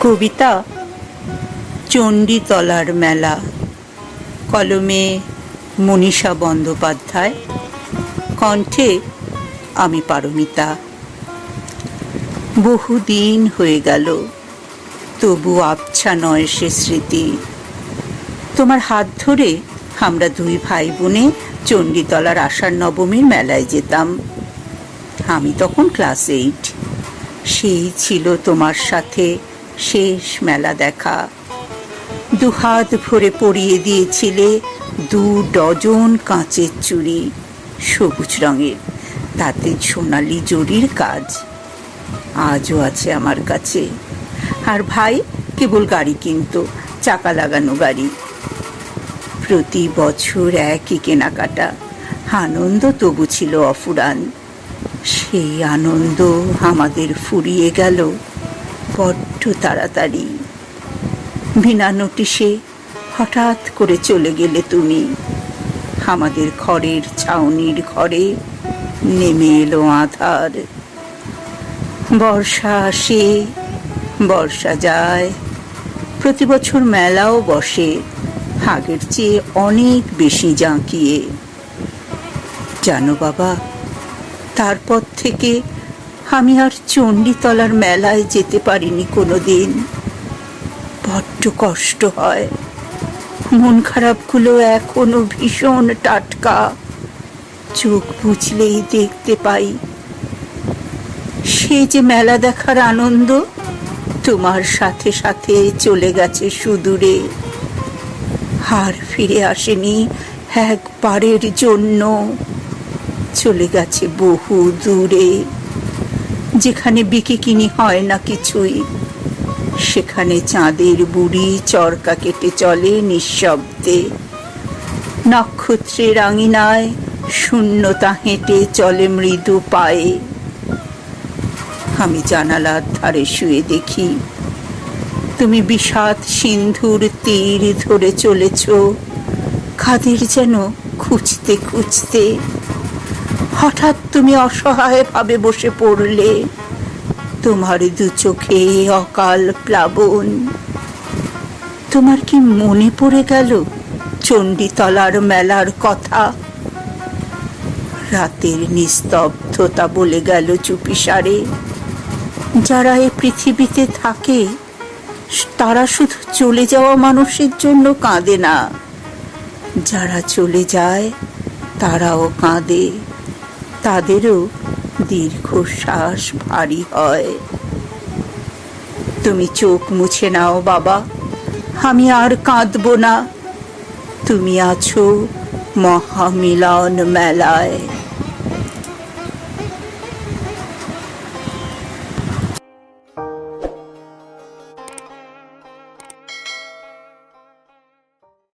কবিতা চণ্ডীতলার মেলা, কলমে মনীষা বন্দ্যোপাধ্যায়, কণ্ঠে আমি পারমিতা। বহুদিন হয়ে গেল, তবু আবছা নয় সে স্মৃতি। তোমার হাত ধরে আমরা দুই ভাই বোনে চণ্ডীতলার আষাঢ় নবমীর মেলায় যেতাম। আমি তখন ক্লাস 8। সেই ছিল তোমার সাথে শেষ মেলা দেখা। দুহাত ভরে পরিয়ে দিয়েছিলে 2 ডজন কাঁচের চুড়ি, সবুজ রঙের, তাতে সোনালি জরির কাজ। আজও আছে আমার কাছে। আর ভাই কেবল গাড়ি কিনত, চাকা লাগানো গাড়ি। প্রতি বছর একই কেনাকাটা, আনন্দ তবু ছিল অফুরান। সেই আনন্দ আমাদের ফুরিয়ে গেল বড্ড তাড়াতাড়ি। বিনা নোটিশে হঠাৎ করে চলে গেলে তুমি। আমাদের ঘরের ছাউনির ঘরে নেমে এলো আঁধার। বর্ষা আসে, বর্ষা যায়। প্রতি বছর মেলাও বসে, আগের চেয়ে অনেক বেশি জাঁকিয়ে। জানো বাবা, তারপর থেকে আমি আর চণ্ডীতলার মেলায় যেতে পারিনি কোনোদিন। বড্ড কষ্ট হয়। মন খারাপগুলো এখনো ভীষণ টাটকা, চোখ বুঝলেই দেখতে পাই। সে যে মেলা দেখার আনন্দ তোমার সাথে সাথে চলে গেছে সুদূরে, আর ফিরে আসেনি একবারের জন্য। চলে গেছে বহু দূরে, যেখানে বিকিকিনি হয় না কিছুই। সেখানে চাঁদের বুড়ি চরকা কেটে চলে নিঃশব্দে। নক্ষত্রের আঙিনায় শূন্যতা হেঁটে চলে মৃদু পায়ে। আমি জানালার ধারে শুয়ে দেখি, তুমি বিষাদ সিন্ধুর তীর ধরে চলেছ, কাদের যেন খুঁজতে খুঁজতে। হঠাৎ তুমি অসহায় ভাবে বসে পড়লে, তোমার 2 চোখে অকাল প্লাবন। তোমার কি মনে পড়ে গেল চণ্ডীতলার মেলার কথা? রাতের নিস্তব্ধতা বলে গেল চুপিসারে, যারা এই পৃথিবীতে থাকে তারা শুধু চলে যাওয়া মানুষের জন্য কাঁদে না, যারা চলে যায় তারাও কাঁদে। তাদেরও দীর্ঘশ্বাস ভারী হয়। তুমি চোখ মুছে নাও বাবা, আমি আর কাঁদব না। তুমি আছো মহামিলন মেলায়।